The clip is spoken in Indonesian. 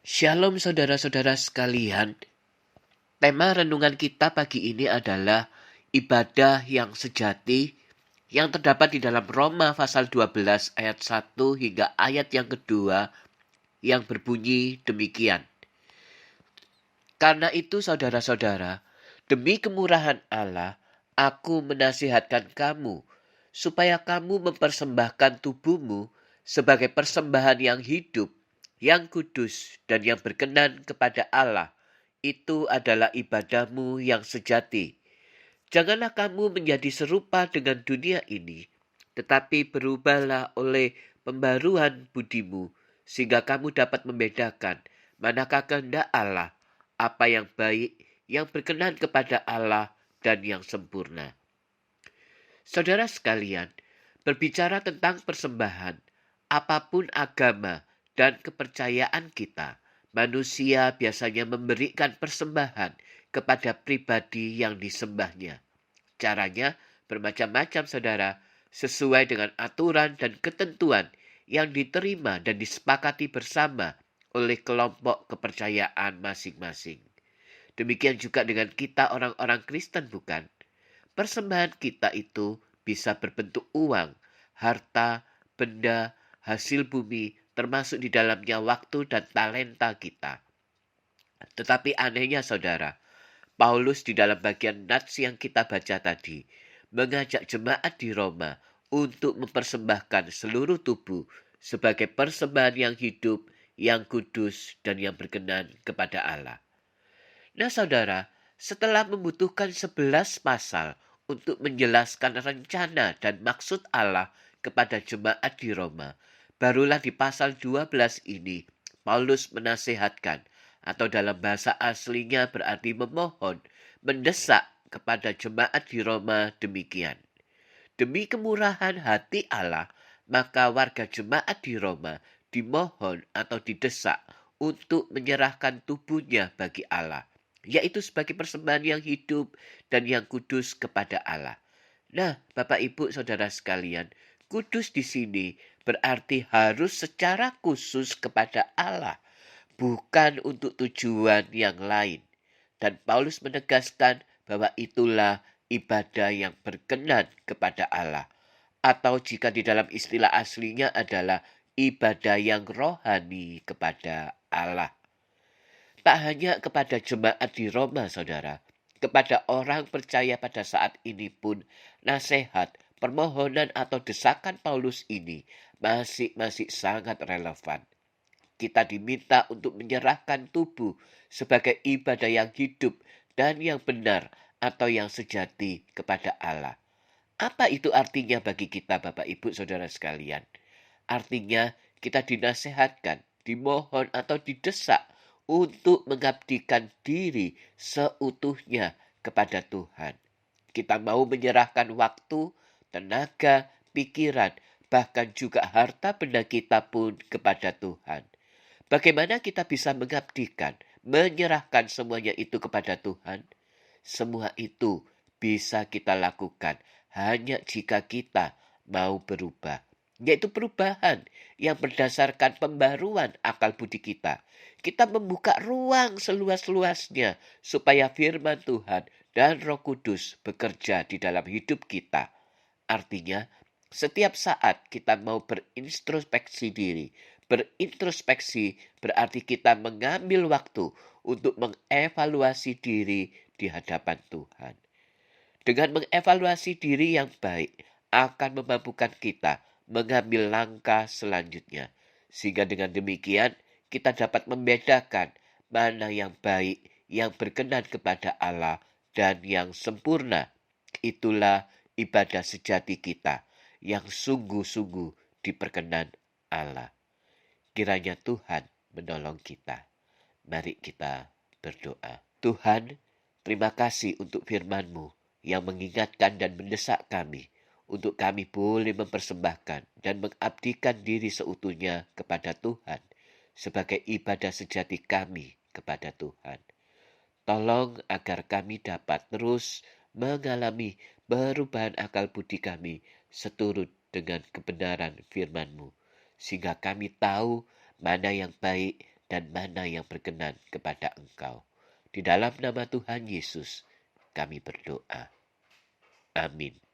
Shalom saudara-saudara sekalian. Tema renungan kita pagi ini adalah ibadah yang sejati yang terdapat di dalam Roma pasal 12 ayat 1 hingga ayat yang kedua yang berbunyi demikian. Karena itu saudara-saudara, demi kemurahan Allah, aku menasihatkan kamu supaya kamu mempersembahkan tubuhmu sebagai persembahan yang hidup, yang kudus, dan yang berkenan kepada Allah. Itu adalah ibadahmu yang sejati. Janganlah kamu menjadi serupa dengan dunia ini, tetapi berubahlah oleh pembaruan budimu, sehingga kamu dapat membedakan manakah kehendak Allah, apa yang baik, yang berkenan kepada Allah, dan yang sempurna. Saudara sekalian, berbicara tentang persembahan, apapun agama dan kepercayaan kita, manusia biasanya memberikan persembahan kepada pribadi yang disembahnya. Caranya bermacam-macam saudara, sesuai dengan aturan dan ketentuan yang diterima dan disepakati bersama oleh kelompok kepercayaan masing-masing. Demikian juga dengan kita orang-orang Kristen bukan? Persembahan kita itu bisa berbentuk uang, harta, benda, hasil bumi, termasuk di dalamnya waktu dan talenta kita. Tetapi anehnya saudara, Paulus di dalam bagian nats yang kita baca tadi mengajak jemaat di Roma untuk mempersembahkan seluruh tubuh sebagai persembahan yang hidup, yang kudus, dan yang berkenan kepada Allah. Nah saudara, setelah membutuhkan 11 pasal untuk menjelaskan rencana dan maksud Allah kepada jemaat di Roma, barulah di pasal 12 ini Paulus menasehatkan, atau dalam bahasa aslinya berarti memohon, mendesak kepada jemaat di Roma demikian. Demi kemurahan hati Allah, maka warga jemaat di Roma dimohon atau didesak untuk menyerahkan tubuhnya bagi Allah, yaitu sebagai persembahan yang hidup dan yang kudus kepada Allah. Nah, Bapak Ibu Saudara sekalian, kudus di sini berarti harus secara khusus kepada Allah, bukan untuk tujuan yang lain. Dan Paulus menegaskan bahwa itulah ibadah yang berkenan kepada Allah. Atau jika di dalam istilah aslinya adalah ibadah yang rohani kepada Allah. Tak hanya kepada jemaat di Roma, saudara. Kepada orang percaya pada saat ini pun, nasihat, permohonan atau desakan Paulus ini masih sangat relevan. Kita diminta untuk menyerahkan tubuh sebagai ibadah yang hidup dan yang benar atau yang sejati kepada Allah. Apa itu artinya bagi kita Bapak Ibu Saudara sekalian? Artinya kita dinasehatkan, dimohon atau didesak untuk mengabdikan diri seutuhnya kepada Tuhan. Kita mau menyerahkan waktu, tenaga, pikiran, bahkan juga harta benda kita pun kepada Tuhan. Bagaimana kita bisa mengabdikan, menyerahkan semuanya itu kepada Tuhan? Semua itu bisa kita lakukan hanya jika kita mau berubah. Yaitu perubahan yang berdasarkan pembaruan akal budi kita. Kita membuka ruang seluas-luasnya supaya firman Tuhan dan Roh Kudus bekerja di dalam hidup kita. Artinya, setiap saat kita mau berintrospeksi diri. Berintrospeksi berarti kita mengambil waktu untuk mengevaluasi diri di hadapan Tuhan. Dengan mengevaluasi diri yang baik akan memampukan kita mengambil langkah selanjutnya. Sehingga dengan demikian kita dapat membedakan mana yang baik, yang berkenan kepada Allah, dan yang sempurna. Itulah ibadah sejati kita yang sungguh-sungguh diperkenan Allah. Kiranya Tuhan menolong kita. Mari kita berdoa. Tuhan, terima kasih untuk firman-Mu yang mengingatkan dan mendesak kami untuk kami boleh mempersembahkan dan mengabdikan diri seutuhnya kepada Tuhan sebagai ibadah sejati kami kepada Tuhan. Tolong agar kami dapat terus mengalami perubahan akal budi kami seturut dengan kebenaran firman-Mu, sehingga kami tahu mana yang baik dan mana yang berkenan kepada Engkau. Di dalam nama Tuhan Yesus kami berdoa. Amin.